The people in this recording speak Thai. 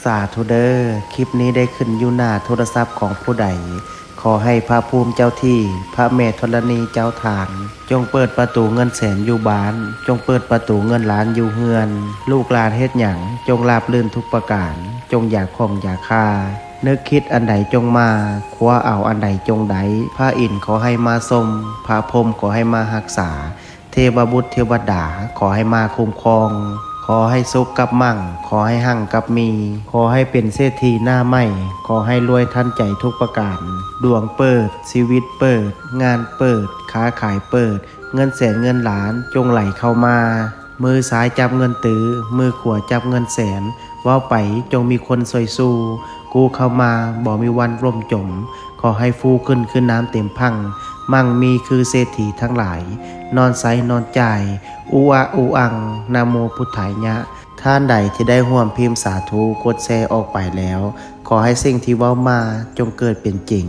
สาธุเดอร์คลิปนี้ได้ขึ้นอยู่หน้าโทรศัพท์ของผู้ใดขอให้พระภูมิเจ้าที่พระแม่ธรณีเจ้าทางจงเปิดประตูเงินแสนอยู่บ้านจงเปิดประตูเงินล้านอยู่เฮือนลูกหลานเฮ็ดหยังจงราบรื่นทุกประการจงอย่าข่มอย่าฆ่านึกคิดอันใดจงมาคว้าเอาอันใดจงไดพระอินทร์ขอให้มาทรงพระพรหมขอให้มารักษาเทวบุตรเทวดาขอให้มาคุ้มครองขอให้สุขกับมั่งขอให้หั่งกับมีขอให้เป็นเศรษฐีหน้าใหม่ขอให้รวยทันใจทุกประการดวงเปิดชีวิตเปิดงานเปิดค้าขายเปิดเงินแสนเงินล้านจงไหลเข้ามามือซ้ายจับเงินตื้อมือขวาจับเงินแสนว่าไปจงมีคนซอยสู้กูเข้ามาบ่มีวันร่มจมขอให้ฟูขึ้นน้ำเต็มพังมั่งมีคือเศรษฐีทั้งหลายนอนไซนอนใจอูอะอูอังนะโมพุทธายะท่านใดที่ได้ร่วมพิมพ์สาธุกดแชร์ออกไปแล้วขอให้สิ่งที่เว้ามาจงเกิดเป็นจริง